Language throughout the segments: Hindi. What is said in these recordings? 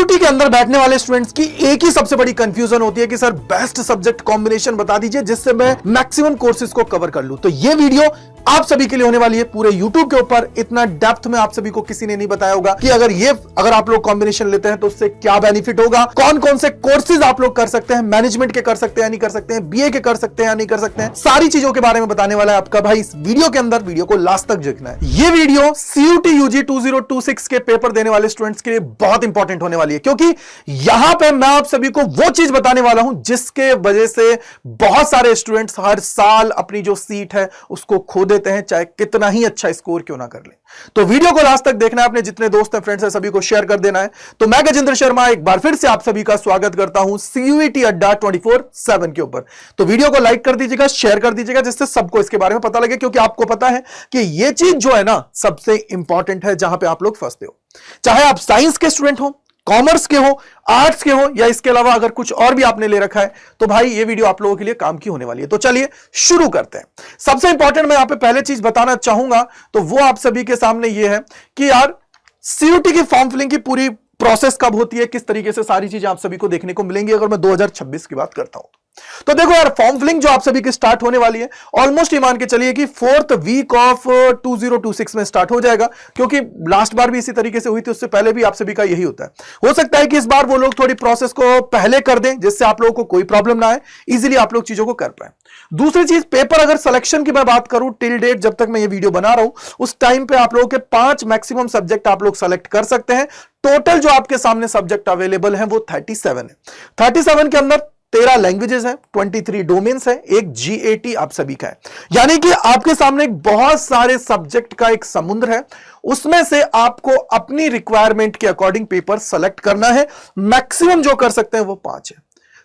सीयूटी के अंदर बैठने वाले स्टूडेंट्स की एक ही सबसे बड़ी कंफ्यूजन होती है कि सर बेस्ट सब्जेक्ट कॉम्बिनेशन बता दीजिए जिससे मैं मैक्सिमम कोर्सेज को कवर कर लूं। तो ये वीडियो आप सभी के लिए होने वाली है पूरे YouTube के ऊपर। इतना डेप्थ में आप सभी को किसी ने नहीं बताया होगा कि अगर आप लोग कॉम्बिनेशन लेते हैं तो उससे क्या बेनिफिट होगा, कौन कौन से कोर्सेज आप लोग कर सकते हैं, मैनेजमेंट के कर सकते हैं या नहीं कर सकते हैं, बीए के कर सकते हैं या नहीं कर सकते हैं, सारी चीजों के बारे में बताने वाला है आपका भाई इस वीडियो के अंदर। वीडियो को लास्ट तक देखना है। ये वीडियो सीयूटी यूजी 2026 के पेपर देने वाले स्टूडेंट्स के लिए बहुत इंपॉर्टेंट होने वाली है, क्योंकि यहां पर मैं आप सभी को वो चीज बताने वाला हूं जिसके वजह से बहुत सारे स्टूडेंट्स हर साल अपनी जो सीट है उसको खो देते हैं, चाहे कितना ही अच्छा स्कोर क्यों ना कर ले। तो वीडियो को लास्ट तक देखना है, अपने जितने दोस्त हैं, फ्रेंड्स हैं, सभी को शेयर कर देना है। तो मैं गजेंद्र शर्मा एक बार फिर से आप सभी का स्वागत करता हूं सीयूटी अड्डा 24/7 के ऊपर। तो वीडियो को लाइक कर दीजिएगा, शेयर कर दीजिएगा, जिससे सबको इसके बारे में पता लगे, क्योंकि आपको पता है कि यह चीज जो है ना सबसे इंपॉर्टेंट है जहां पे आप लोग फंसते हो। चाहे आप साइंस के स्टूडेंट हो, कॉमर्स के हो, आर्ट्स के हो, या इसके अलावा अगर कुछ और भी आपने ले रखा है, तो भाई ये वीडियो आप लोगों के लिए काम की होने वाली है। तो चलिए शुरू करते हैं। सबसे इंपॉर्टेंट मैं यहां पे पहले चीज बताना चाहूंगा तो वो आप सभी के सामने ये है कि यार सीयूटी की फॉर्म फिलिंग की पूरी प्रोसेस कब होती है, किस तरीके से सारी चीजें आप सभी को देखने को मिलेंगी अगर मैं 2026 की बात करता हूं तो देखो यार, फॉर्म फिलिंग जो आप सभी की स्टार्ट होने वाली है ऑलमोस्ट ये मान के चलिए कि 4th वीक ऑफ 2026 में स्टार्ट हो जाएगा, क्योंकि लास्ट बार भी इसी तरीके से हुई थी, उससे पहले भी आप सभी का यही होता है। हो सकता है कि इस बार वो लोग थोड़ी प्रोसेस को पहले कर दें जिससे आप लोगों को कोई प्रॉब्लम ना आए, इजीली आप लोग चीजों को कर पाए। दूसरी चीज, पेपर अगर सिलेक्शन की मैं बात करूं टिल डेट जब तक मैं ये वीडियो बना रहा हूं उस टाइम पे आप लोगों के 5 मैक्सिमम सब्जेक्ट आप लोग सेलेक्ट कर सकते हैं। टोटल जो आपके सामने सब्जेक्ट अवेलेबल है वो 37 है। 37 के अंदर 13 लैंग्वेजेस हैं, 23 डोमेन्स है, एक जीएटी आप सभी का है। यानी कि आपके सामने एक बहुत सारे सब्जेक्ट का एक समुद्र है, उसमें से आपको अपनी रिक्वायरमेंट के अकॉर्डिंग पेपर सेलेक्ट करना है। मैक्सिमम जो कर सकते हैं वो 5 है।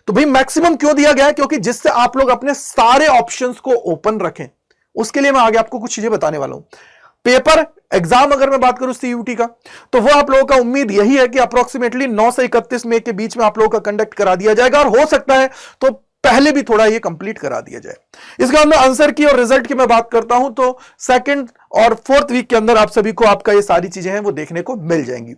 तो भाई मैक्सिमम क्यों दिया गया है? क्योंकि जिससे आप लोग अपने सारे ऑप्शंस को ओपन रखें। उसके लिए मैं आगे आपको कुछ चीजें बताने वाला हूं। पेपर एग्जाम अगर मैं बात करूं सीयूटी का, तो वो आप लोगों का उम्मीद यही है कि अप्रोक्सीमेटली 9 से 31 मई के बीच में आप लोगों का कंडक्ट करा दिया जाएगा, और हो सकता है तो पहले भी थोड़ा ये कंप्लीट करा दिया जाए। इसके बाद में आंसर की और रिजल्ट की मैं बात करता हूं तो 2nd और 4th वीक के अंदर आप सभी को आपका ये सारी चीजें हैं वो देखने को मिल जाएंगी।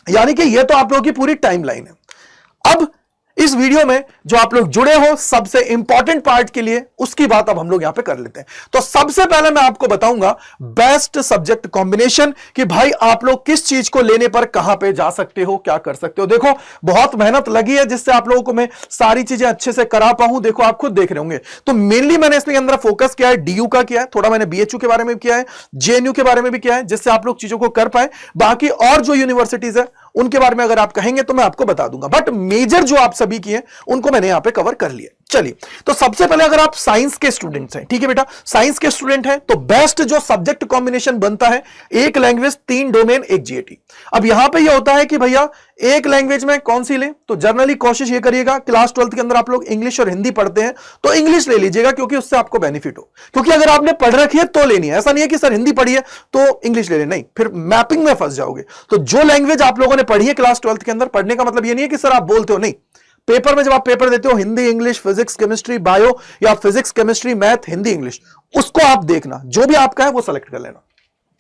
यानी कि ये तो आप लोगों की पूरी टाइमलाइन है। अब इस वीडियो में जो आप लोग जुड़े हो सबसे इंपॉर्टेंट पार्ट के लिए उसकी बात अब हम लोग यहां पे कर लेते हैं। तो सबसे पहले मैं आपको बताऊंगा बेस्ट सब्जेक्ट कॉम्बिनेशन कि भाई आप लोग किस चीज को लेने पर कहां पे जा सकते हो, क्या कर सकते हो। देखो बहुत मेहनत लगी है जिससे आप लोगों को मैं सारी चीजें अच्छे से करा पाऊं। देखो आप खुद देख रहे होंगे। तो मेनली मैंने इसके अंदर फोकस किया है डीयू का किया है, थोड़ा मैंने बीएचयू के बारे में भी किया है, जेएनयू के बारे में भी किया है, जिससे आप लोग चीजों को कर पाए। बाकी और जो यूनिवर्सिटीज है उनके बारे में अगर आप कहेंगे तो मैं आपको बता दूंगा, बट मेजर जो आप सभी की है उनको मैंने यहां पे कवर कर लिया। चलिए, तो सबसे पहले अगर आप साइंस के स्टूडेंट्स हैं, ठीक है बेटा, साइंस के स्टूडेंट हैं तो बेस्ट जो सब्जेक्ट कॉम्बिनेशन बनता है, एक लैंग्वेज 3 डोमेन एक जीएटी। अब यहां पे ये होता है कि भैया एक लैंग्वेज में कौन सी ले, तो जनरली कोशिश ये करिएगा क्लास 12th के अंदर आप लोग इंग्लिश और हिंदी पढ़ते हैं तो इंग्लिश ले लीजिएगा, क्योंकि उससे आपको बेनिफिट हो। क्योंकि अगर आपने पढ़ रखी है तो लेनी है, ऐसा नहीं है कि सर हिंदी पढ़ी है तो इंग्लिश ले लें, नहीं, फिर मैपिंग में फंस जाओगे। तो जो लैंग्वेज आप लोगों ने पढ़ी है क्लास 12th के अंदर, पढ़ने का मतलब ये नहीं है कि सर आप बोलते हो, नहीं, पेपर में जब आप पेपर देते हो Hindi English physics chemistry bio, या physics chemistry math Hindi English, उसको आप देखना, जो भी आपका है वो सेलेक्ट कर लेना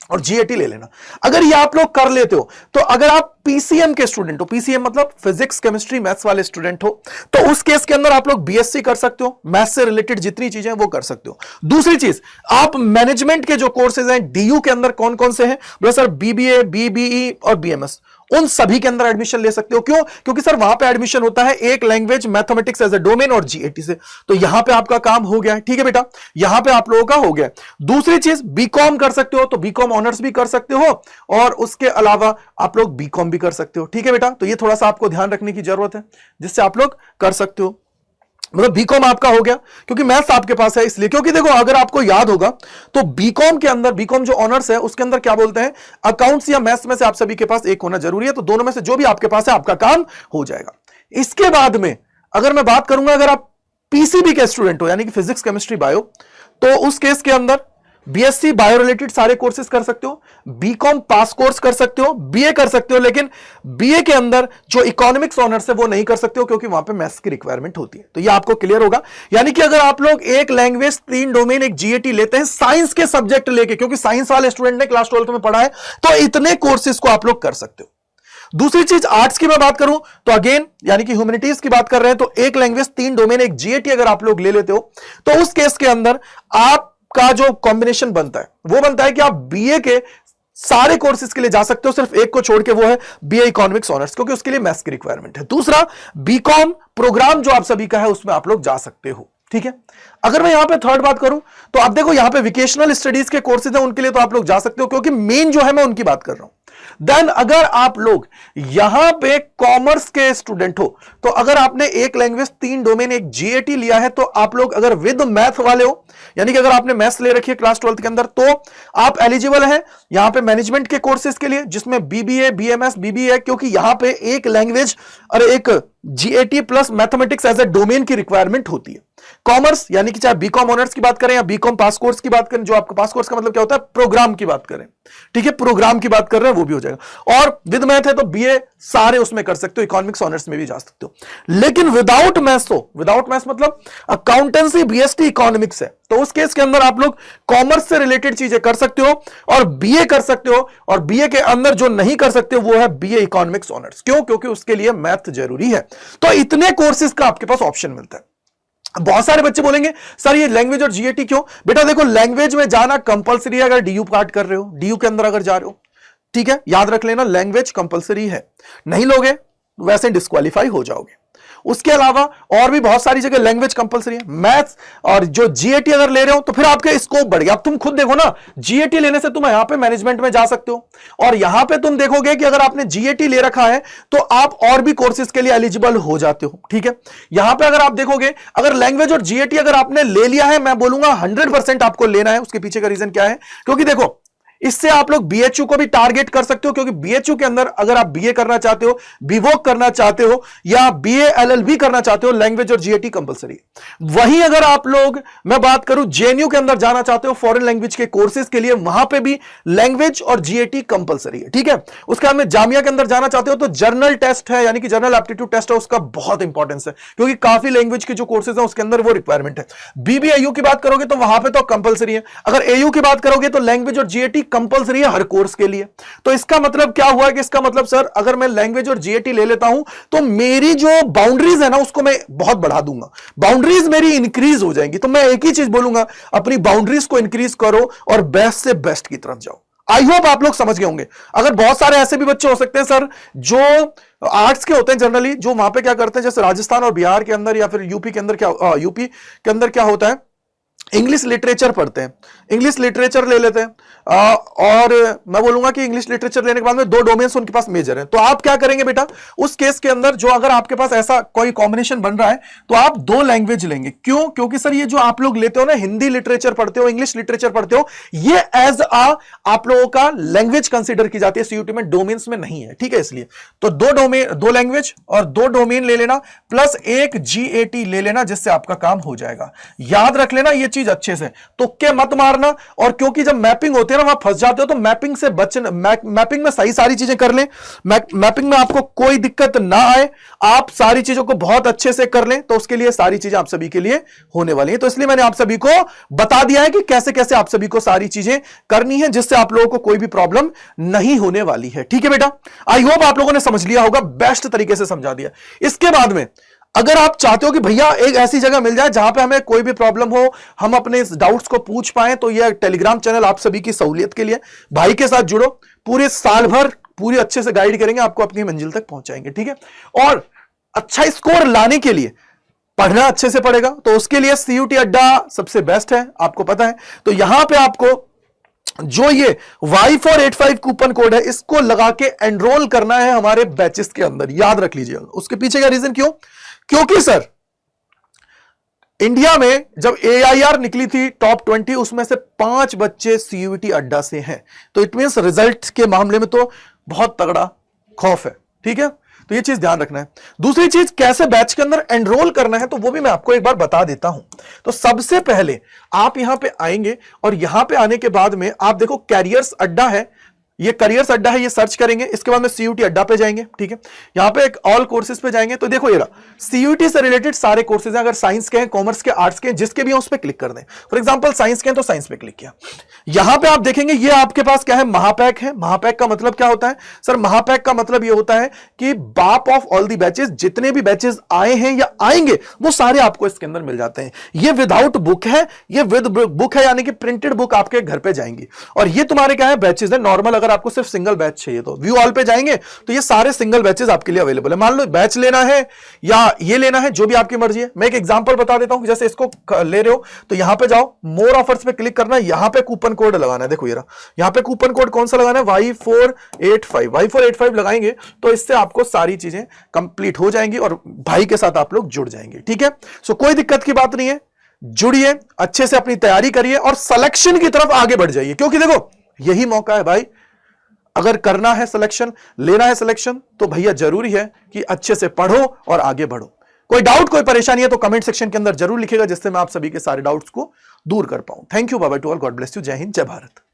और जीएटी ले लेना। अगर ये आप लोग कर लेते हो तो अगर आप पीसीएम के स्टूडेंट हो, पीसीएम मतलब फिजिक्स केमिस्ट्री मैथ्स वाले स्टूडेंट हो, तो उस केस के अंदर आप लोग बीएससी कर सकते हो, मैथ्स से रिलेटेड जितनी चीजें हैं वो कर सकते हो। दूसरी चीज, आप मैनेजमेंट के जो कोर्सेज हैं डीयू के अंदर कौन कौन से हैं बोले सर, बीबीए बीबीई और बीएमएस, उन सभी के अंदर एडमिशन ले सकते हो। क्यों? क्योंकि सर वहां पे एडमिशन होता है एक language mathematics as a domain और जीएटी से, तो यहां पे आपका काम हो गया है। ठीक है बेटा, यहां पे आप लोगों का हो गया। दूसरी चीज, बीकॉम कर सकते हो तो बीकॉम ऑनर्स भी कर सकते हो, और उसके अलावा आप लोग बीकॉम भी कर सकते हो। ठीक है बेटा, तो ये थोड़ा सा आपको ध्यान रखने की जरूरत है जिससे आप लोग कर सकते हो। मतलब बीकॉम आपका हो गया क्योंकि मैथ्स आपके पास है इसलिए, क्योंकि देखो अगर आपको याद होगा तो बीकॉम के अंदर, बीकॉम जो ऑनर्स है उसके अंदर क्या बोलते हैं, अकाउंट्स या मैथ्स में से आप सभी के पास एक होना जरूरी है। तो दोनों में से जो भी आपके पास है आपका काम हो जाएगा। इसके बाद में अगर मैं बात करूंगा, अगर आप पीसीबी के स्टूडेंट हो यानी कि फिजिक्स केमिस्ट्री बायो, तो उस केस के अंदर बीएससी बायो रिलेटेड सारे कोर्सेज कर सकते हो, बीकॉम पास कोर्स कर सकते हो, बीए कर सकते हो, लेकिन बीए के अंदर जो इकोनॉमिक्स ऑनर्स है वो नहीं कर सकते हो क्योंकि वहां पे मैथ्स की रिक्वायरमेंट होती है। तो ये आपको क्लियर होगा। यानी कि अगर आप लोग एक लैंग्वेज 3 डोमेन एक जीएटी लेते हैं साइंस के सब्जेक्ट लेके, क्योंकि साइंस वाले स्टूडेंट ने क्लास 12th में पढ़ा है, तो इतने कोर्सेज को आप लोग कर सकते हो। दूसरी चीज आर्ट्स की मैं बात करूं तो अगेन यानी कि ह्यूमैनिटीज की बात कर रहे हैं तो एक लैंग्वेज 3 डोमेन एक जीएटी अगर आप लोग ले लेते हो तो उस केस के अंदर आपका जो कॉम्बिनेशन बनता है वो बनता है कि आप बीए के सारे कोर्सेज के लिए जा सकते हो, सिर्फ एक को छोड़ के, वो है बीए इकोनॉमिक्स ऑनर्स, क्योंकि उसके लिए मैथ्स की रिक्वायरमेंट है। दूसरा बीकॉम प्रोग्राम जो आप सभी का है उसमें आप लोग जा सकते हो, ठीक है। अगर मैं यहां पे थर्ड बात करूं तो आप देखो यहां पे वोकेशनल स्टडीज के कोर्सेज हैं, उनके लिए तो आप लोग जा सकते हो क्योंकि मेन जो है मैं उनकी बात कर रहा हूं। देन अगर आप लोग यहां पे कॉमर्स के स्टूडेंट हो तो अगर आपने एक लैंग्वेज 3 डोमेन एक जीएटी लिया है तो आप लोग अगर विद मैथ वाले हो, यानी कि अगर आपने मैथ्स ले रखी है क्लास 12th के अंदर, तो आप एलिजिबल हैं यहां पे मैनेजमेंट के कोर्सेज के लिए जिसमें बीबीए बीएमएस बीबीए, क्योंकि यहां पे एक लैंग्वेज और एक GAT plus mathematics as a domain की रिक्वायरमेंट होती है। कॉमर्स यानी कि चाहे बीकॉम ऑनर्स की बात करें या बीकॉम पास कोर्स की बात करें, जो आपका पास कोर्स का मतलब क्या होता है, प्रोग्राम की बात करें, ठीक है, प्रोग्राम की बात कर रहे हैं वो भी हो जाएगा। और विद मैथ है तो बीए सारे उसमें कर सकते हो, इकोनॉमिक्स ऑनर्स में भी जा सकते हो। लेकिन विदाउट मैथ्स हो, विदाउट मैथ्स मतलब अकाउंटेंसी बीएसटी इकोनॉमिक्स है, तो उस केस के अंदर आप लोग कॉमर्स से रिलेटेड चीजें कर सकते हो और बीए कर सकते हो। और बीए के अंदर जो नहीं कर सकते वो है बीए इकोनॉमिक्स ऑनर्स। क्यों? क्योंकि उसके लिए मैथ जरूरी है। तो इतने कोर्सेज का आपके पास ऑप्शन मिलता है। बहुत सारे बच्चे बोलेंगे सर ये लैंग्वेज और जीएटी क्यों? बेटा देखो, लैंग्वेज में जाना कंपलसरी है अगर डीयू पार्ट कर रहे हो, डीयू के अंदर अगर जा रहे हो, ठीक है, याद रख लेना लैंग्वेज कंपलसरी है, नहीं लोगे वैसे डिस्क्वालीफाई हो जाओगे। उसके अलावा और भी बहुत सारी जगह लैंग्वेज कंपलसरी है। मैथ्स और जो जीएटी अगर ले रहे हो तो फिर आपके स्कोप बढ़ गया। अब तुम खुद देखो ना, जीएटी लेने से तुम यहां पे मैनेजमेंट में जा सकते हो और यहां पे तुम देखोगे कि अगर आपने जीएटी ले रखा है तो आप और भी कोर्सेज के लिए एलिजिबल हो जाते हो, ठीक है। यहां पे अगर आप देखोगे, अगर लैंग्वेज और जीएटी अगर आपने ले लिया है, मैं बोलूंगा 100% आपको लेना है। उसके पीछे का रीजन क्या है? क्योंकि देखो इससे आप लोग बीएचयू को भी टारगेट कर सकते हो, क्योंकि बीएचयू के अंदर अगर आप बीए करना चाहते हो, बीवोक करना चाहते हो या बीए एलएलबी करना चाहते हो, लैंग्वेज और जीएटी कंपलसरी। वहीं अगर आप लोग, मैं बात करूं जेएनयू के अंदर जाना चाहते हो फॉरेन लैंग्वेज के कोर्सेज के लिए, वहां पे भी लैंग्वेज और जीएटी कंपलसरी है, ठीक है। उसके बाद में जामिया के अंदर जाना चाहते हो तो जर्नल टेस्ट है, यानी कि जर्नल एप्टीट्यूड टेस्ट है, उसका बहुत इंपॉर्टेंस है क्योंकि काफी लैंग्वेज के जो कोर्सेज है उसके अंदर वो रिक्वायरमेंट है। बीबीएयू की बात करोगे तो वहां पे तो कंपलसरी है। अगर एयू की बात करोगे तो लैंग्वेज और जीएटी कंपलसरी है हर कोर्स के लिए। तो इसका मतलब क्या हुआ कि इसका मतलब सर अगर मैं लैंग्वेज और जीएटी ले लेता हूं तो मेरी जो बाउंड्रीज है ना उसको मैं बहुत बढ़ा दूंगा, बाउंड्रीज मेरी इंक्रीज हो जाएंगी। तो मैं एक ही चीज बोलूंगा, अपनी बाउंड्रीज को इंक्रीज करो और बेस्ट से बेस्ट की तरफ जाओ। आई होप आप लोग समझ गए होंगे। अगर बहुत सारे ऐसे भी बच्चे हो सकते हैं सर जो आर्ट्स के होते हैं जनरली, जो वहां पे क्या करते हैं, जैसे राजस्थान और बिहार के अंदर या फिर यूपी के अंदर क्या होता है, इंग्लिश लिटरेचर पढ़ते हैं, इंग्लिश लिटरेचर ले लेते हैं और मैं बोलूंगा कि इंग्लिश लिटरेचर लेने के बाद में 2 डोमेन्स उनके पास मेजर हैं। तो आप क्या करेंगे बेटा, उस केस के अंदर जो अगर आपके पास ऐसा कोई कॉम्बिनेशन बन रहा है तो आप 2 लैंग्वेज लेंगे। क्यों? क्योंकि सर ये जो आप लोग लेते हो ना, हिंदी लिटरेचर पढ़ते हो, इंग्लिश लिटरेचर पढ़ते हो, ये एज आप लोगों का लैंग्वेज कंसिडर की जाती है सीयूटी में, डोमेन्स में नहीं है, ठीक है। इसलिए तो 2 लैंग्वेज और 2 डोमेन ले लेना प्लस एक जीएटी ले लेना, जिससे आपका काम हो जाएगा। याद रख लेना ये चीज अच्छे से, तुक्के मत मारना। और क्योंकि जब मैपिंग होती है ना वहां फंस जाते हो, तो मैपिंग से बचना, मैपिंग में सही सारी चीजें कर लें, मैपिंग में आपको कोई दिक्कत ना आए, आप सारी चीजों को बहुत अच्छे से कर लें, तो उसके लिए सारी चीजें आप सभी के लिए होने वाली हैं। तो इसलिए मैंने आप सभी को बता दिया है कि कैसे कैसे आप सभी को सारी चीजें करनी है, जिससे आप लोगों को कोई भी प्रॉब्लम नहीं होने वाली है, ठीक है बेटा। आई होप आप लोगों ने समझ लिया होगा, बेस्ट तरीके से समझा दिया। इसके बाद में अगर आप चाहते हो कि भैया एक ऐसी जगह मिल जाए जहां पे हमें कोई भी प्रॉब्लम हो, हम अपने डाउट्स को पूछ पाएं, तो यह टेलीग्राम चैनल आप सभी की सहूलियत के लिए। भाई के साथ जुड़ो, पूरे साल भर पूरी अच्छे से गाइड करेंगे, आपको अपनी मंजिल तक पहुंचाएंगे, ठीक है। और अच्छा स्कोर लाने के लिए पढ़ना अच्छे से पड़ेगा, तो उसके लिए सीयूटी अड्डा सबसे बेस्ट है, आपको पता है। तो यहां पे आपको जो ये Y485 कूपन कोड है, इसको लगा के एनरोल करना है हमारे बैचेस के अंदर, याद रख लीजिएगा। उसके पीछे का रीजन क्यों? क्योंकि सर इंडिया में जब AIR निकली थी टॉप 20, उसमें से 5 बच्चे सीयूटी अड्डा से हैं, तो इट मींस रिजल्ट के मामले में तो बहुत तगड़ा खौफ है, ठीक है। तो ये चीज ध्यान रखना है। दूसरी चीज, कैसे बैच के अंदर एनरोल करना है, तो वो भी मैं आपको एक बार बता देता हूं। तो सबसे पहले आप यहां पे आएंगे और यहां पे आने के बाद में आप देखो कैरियर्स अड्डा है, ये करियर्स अड्डा है, ये सर्च करेंगे, इसके बाद में सीयूटी अड्डा पे जाएंगे, ठीक है। यहां पे एक ऑल कोर्सेज पे जाएंगे तो देखो ये रहा, सीयूटी से रिलेटेड सारे कोर्सेज हैं, अगर साइंस के हैं, कॉमर्स के, आर्ट्स के, जिसके भी हैं उस पे क्लिक कर दें। फॉर एग्जांपल साइंस के हैं तो साइंस पे क्लिक किया। यहां पे आप देखेंगे ये आपके पास क्या है, महापैक है। महापैक का मतलब क्या होता है सर? महापैक का मतलब ये होता है कि बाप ऑफ ऑल दी बैचेस, जितने भी बैचेस आए हैं या आएंगे वो सारे आपको इसके अंदर मिल जाते हैं। ये विदाउट बुक है, ये विद बुक है, यानी कि प्रिंटेड बुक आपके घर पे जाएंगी। और ये तुम्हारे क्या है, बैचेस है नॉर्मल। अगर आपको सिर्फ सिंगल बैच चाहिए तो व्यू ऑल पे जाएंगे तो ये सारे सिंगल बैचेस आपके लिए अवेलेबल है। मान लो बैच लेना है या ये लेना है, जो भी आपकी मर्जी है। मैं एक एग्जांपल बता देता हूं, जैसे इसको ले रहे हो तो यहां पे जाओ, मोर ऑफर्स पे क्लिक करना है, यहां पे कूपन कोड लगाना है। देखो ये रहा, यहां पे कूपन कोड कौन सा लगाना है, Y485 लगाएंगे तो इससे आपको सारी चीजें कंप्लीट हो जाएंगी और भाई के साथ आप लोग जुड़ जाएंगे, ठीक है। सो कोई दिक्कत की बात नहीं है, जुड़िए, अच्छे से अपनी तैयारी करिए और सिलेक्शन की तरफ आगे बढ़ जाइए, क्योंकि देखो यही मौका है भाई। अगर करना है सिलेक्शन, लेना है सिलेक्शन, तो भैया जरूरी है कि अच्छे से पढ़ो और आगे बढ़ो। कोई डाउट, कोई परेशानी है तो कमेंट सेक्शन के अंदर जरूर लिखेगा, जिससे मैं आप सभी के सारे डाउट्स को दूर कर पाऊं। Thank you, bye bye to all, God bless you, जय हिंद, जय भारत।